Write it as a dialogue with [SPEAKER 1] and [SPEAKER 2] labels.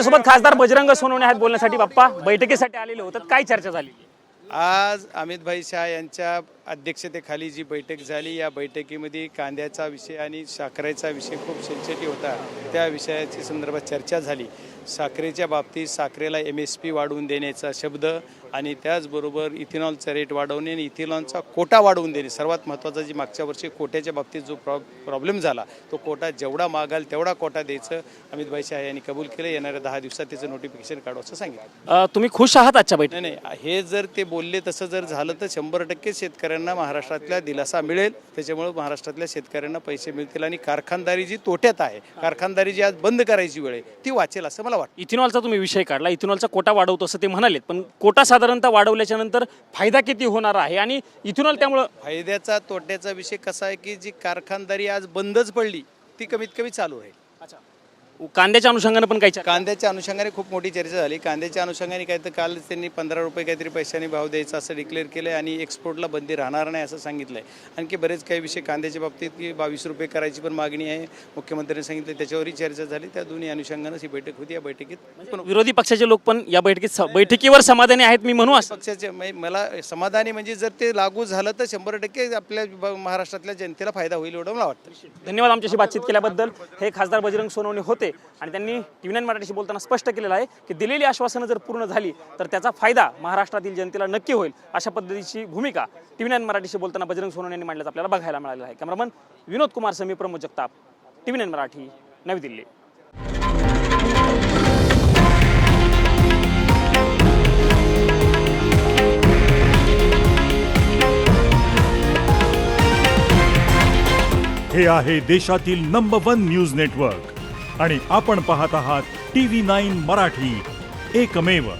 [SPEAKER 1] माझ्यासोबत खासदार बजरंग सोनवणे आहेत बोलण्यासाठी. बाप्पा, बैठकीसाठी आलेले होतात, काय चर्चा झाली?
[SPEAKER 2] आज अमितभाई शाह यांच्या अध्यक्षतेखाली जी बैठक झाली, या बैठकीमध्ये कांद्याचा विषय आणि साखरेचा विषय खूप सेन्सिटिव्ह होता. त्या विषयाची संदर्भात चर्चा झाली. साखरेच्या बाबतीत साखरेला MSP वाढवून देण्याचा शब्द आणि त्याचबरोबर इथेनॉलचा रेट वाढवणे आणि इथेनॉलचा कोटा वाढवून देणे. सर्वात महत्त्वाचा जी मागच्या वर्षी कोट्याच्या बाबतीत जो प्रॉब्लेम झाला, तो कोटा जेवढा मागाल तेवढा कोटा द्यायचं अमितभाई शाह यांनी कबूल केलं. येणाऱ्या 10 दिवसात त्याचं नोटिफिकेशन काढू असं सांगितलं.
[SPEAKER 1] तुम्ही खुश आहात आजच्या बैठकीत?
[SPEAKER 2] नाही, हे जर ते बोलले तसं जर झालं तर 100% शेतकऱ्यांना महाराष्ट्रातल्या दिलासा मिळेल. त्याच्यामुळे महाराष्ट्रातल्या शेतकऱ्यांना पैसे मिळतील आणि कारखानदारी जी तोट्यात आहे, कारखानदारी जी आज बंद करायची वेळ आहे, ती वाचेल असं मला वाटतं.
[SPEAKER 1] इथेनॉलचा तुम्ही विषय काढला, इथेनॉलचा कोटा वाढवतो असं ते म्हणालेत, पण कोटा साधारणतः वाढवल्याच्या नंतर फायदा किती होणार आहे आणि इथेनॉल त्यामुळं
[SPEAKER 2] फायद्याचा तोट्याचा विषय कसा आहे की जी कारखानदारी आज बंदच पडली ती कमीत कमी चालू आहे.
[SPEAKER 1] कांद्याच्या अनुषंगाने पण काही
[SPEAKER 2] कांद्याच्या अनुषंगाने खूप मोठी चर्चा झाली. कांद्याच्या अनुषंगाने काय तर काल त्यांनी 15 रुपये काहीतरी पैशाने भाव द्यायचा असं डिक्लेअर केलं आणि एक्सपोर्टला बंदी राहणार नाही असं सांगितलं आहे. आणखी बरेच काही विषय कांद्याच्या बाबतीत की 22 रुपये करायची पण मागणी आहे, मुख्यमंत्र्यांनी सांगितलं, त्याच्यावरही चर्चा झाली. त्या दोन्ही अनुषंगानेच ही बैठक होती. या बैठकीत
[SPEAKER 1] विरोधी पक्षाचे लोक पण या बैठकीवर समाधानी आहेत मी म्हणू असं?
[SPEAKER 2] पक्षाचे मला समाधानी म्हणजे जर ते लागू झालं तर 100% आपल्या महाराष्ट्रातल्या जनतेला फायदा होईल एवढं मला वाटतं.
[SPEAKER 1] धन्यवाद आमच्याशी बातचीत केल्याबद्दल. हे खासदार बजरंग सोनवणे होते आणि त्यांनी TV9 मराठीशी बोलताना स्पष्ट केलेलं आहे की दिलेली आश्वासनं जर पूर्ण झाली तर त्याचा फायदा महाराष्ट्रातील जनतेला नक्की होईल. अशा पद्धतीची भूमिका TV9 मराठीशी बोलताना बजरंग सोनवणे यांनी मांडल्याचं आपल्याला बघायला मिळालेलं आहे. कॅमेरामन विनोद कुमार समी, प्रमोद जगताप, TV9 मराठी, नवी दिल्ली.
[SPEAKER 3] हे आहे देशातील नंबर 1 न्यूज नेटवर्क आणि आपण पाहत आहात TV9 मराठी, एकमेव.